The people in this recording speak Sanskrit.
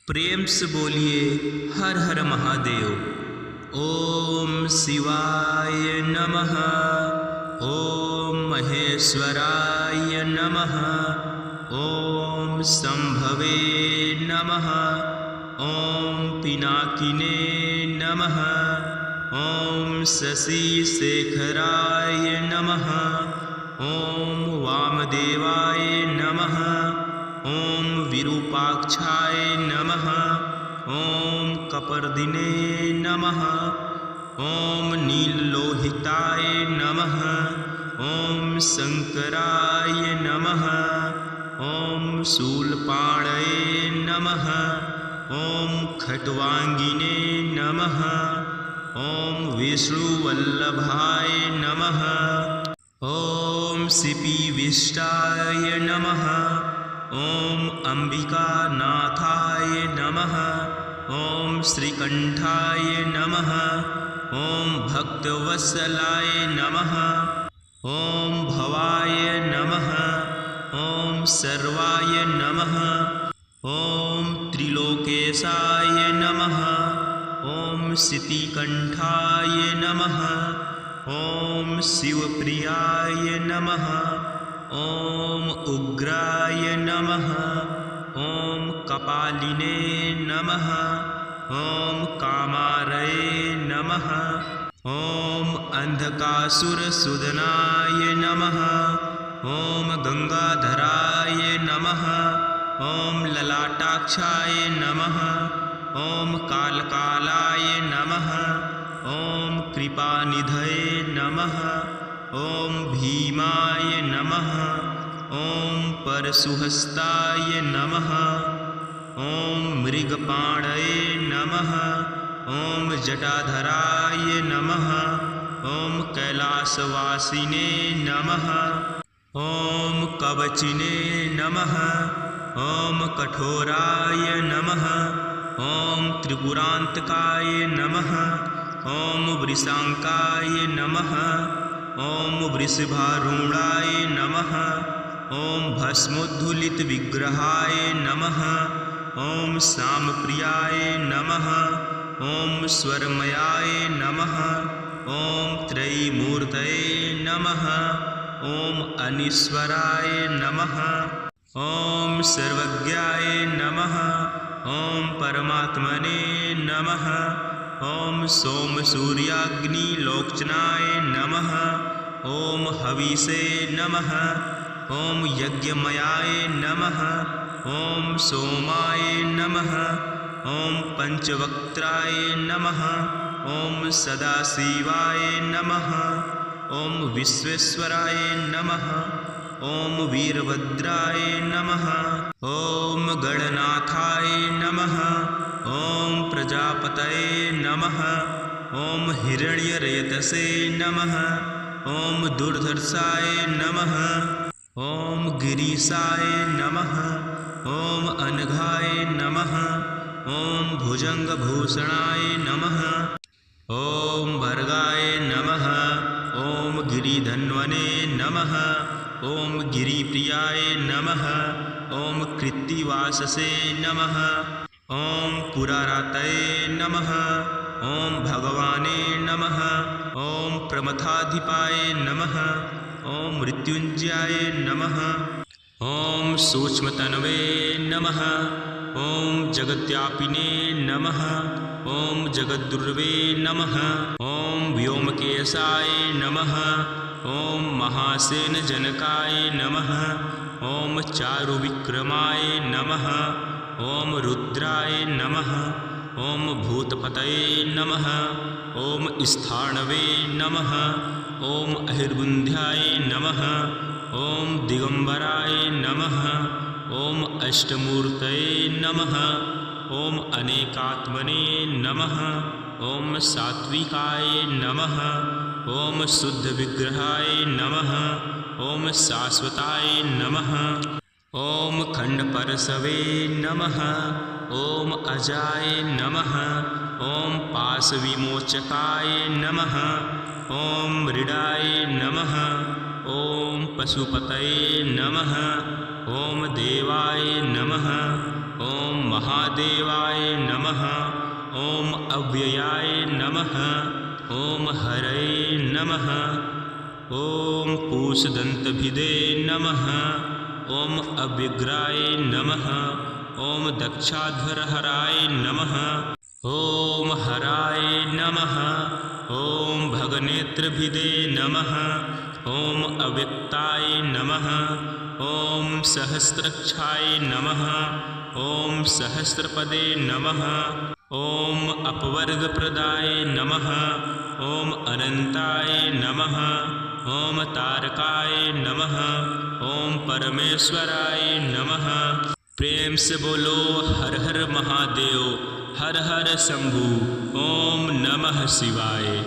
प्रेम से बोलिए हर हर महादेव। ओम शिवाय नमः। ओम महेश्वराय नमः। ओम शंभवे नमः। ओम पिनाकिने नमः। ओम शशिशेखराय नमः। ओम वामदेवाय नमः। ओम विरूपाक्षाय नमः। ओम कपर्दिने नमः। ओम नीललोहिताय नमः। ओम शंकराय नमः। ओम शूलपाणये नमः। ओम खट्वांगिने नमः। ओम विष्णुवल्लभाय नमः। ओम शिपिविष्टाय नमः। ओम अंबिकानाथाय नमः। ओम श्रीकंठाय नमः। ओम भक्तवत्सलाय नमः। ओम भवाय नमः। ओम सर्वाय नमः। ओम त्रिलोकेशाय नमः। ओम सितिकंठाय नमः। ओम शिवप्रियाय नमः। ओम उग्राय नमः। ओम कपालिने नमः। ओम कामारये नमः। ओम अंधकासुरसूदनाय नमः। ओम गंगाधराय नमः। ओम ललाटाक्षाय नमः। ओम कालकालाय नमः। ओम कृपानिधये नमः। ओम भीमाय नमः। ओम परशुहस्ताय नमः। ओम मृगपाणये नमः। ओम जटाधराय नमः। ओम कैलासवासिने नमः। ओम कवचिने नमः। ओम कठोराय नमः। ओम त्रिपुरांतकाय नमः। ओम वृषांकाय नमः। ओम वृषभारूढ़ाय नमः। ओम भस्मोद्धुलित विग्रहाय नमः। ओम सामप्रियाय नमः। ओम स्वरमयाय नमः। ओम त्रयीमूर्तये नमः। ओम अनीश्वराय नमः। ओम सर्वज्ञाय नमः। ओम परमात्मने नमः। ओम सोमसूर्याग्निलोचनाय नमः। ओम हविषे नमः। ओम यज्ञमयाय नमः। ओम सोमाय नमः। ओम पंचवक्त्राय नमः। ओम सदाशिवाय नमः। ओम विश्वेश्वराय नमः। ओम वीरभद्राय नमः। ओम गणनाथाय नमः। ओम प्रजापतये नमः। ओम हिरण्यरेतसे नमः। ओम दुर्धर्षाय नमः। ओम गिरीशाय नमः। ओम अनघाय नमः। ओम भुजंगभूषणाय नमः। ओम भर्गाय नमः। ओम गिरिधन्वने नमः। ओम गिरिप्रियाय नमः। ओम कृत्तिवाससे नमः। ओम पुरारातये नमः। ओम भगवाने नमः। ओम प्रमथाधिपाय नमः। ओम मृत्युंजयाय नमः। ओम सूक्ष्मतनवे नमः। ओम जगद्व्यापिने नमः। ओम जगद्गुरवे नमः। ओम व्योमकेशाय नमः। ओम महासेनजनकाय नमः। ओम चारुविक्रमाय नमः। ओम रुद्राय नमः। ओम भूतपतये नमः। ओम स्थाणवे नमः। ओम अहिर्बुन्ध्याय नमः। ओम दिगंबराय नमः। ओम अष्टमूर्तये नमः। ओम अनेकात्मने नमः। ओम सात्विकाय नमः। ओम शुद्ध विग्रहाय नमः। ओम शाश्वताय नमः। ओम खंडपरशवे नमः। ओम अजाय नमः। ओम पाशविमोचकाय नमः। ओम मृडाय नमः। ओम पशुपतये नमः। ओम देवाय नमः। ओम महादेवाय नमः। ॐ अव्ययाय नमः। ॐ हरये नमः। ॐ पूषदन्तभिदे नमः। ॐ अव्यग्राय नमः। ॐ दक्षाध्वरहराय नमः। ॐ हराय नमः। ॐ भगनेत्रभिदे नमः। ॐ अव्यक्ताय नमः। ॐ सहस्रक्षाय नमः। ॐ सहस्रपदे नमः। ॐ अपवर्गप्रदाय नमः। ॐ अनन्ताय नमः। ॐ तारकाय नमः। ॐ परमेश्वराय नमः। प्रेम से बोलो हर हर महादेव, हर हर शंभु। ओम नमः शिवाय।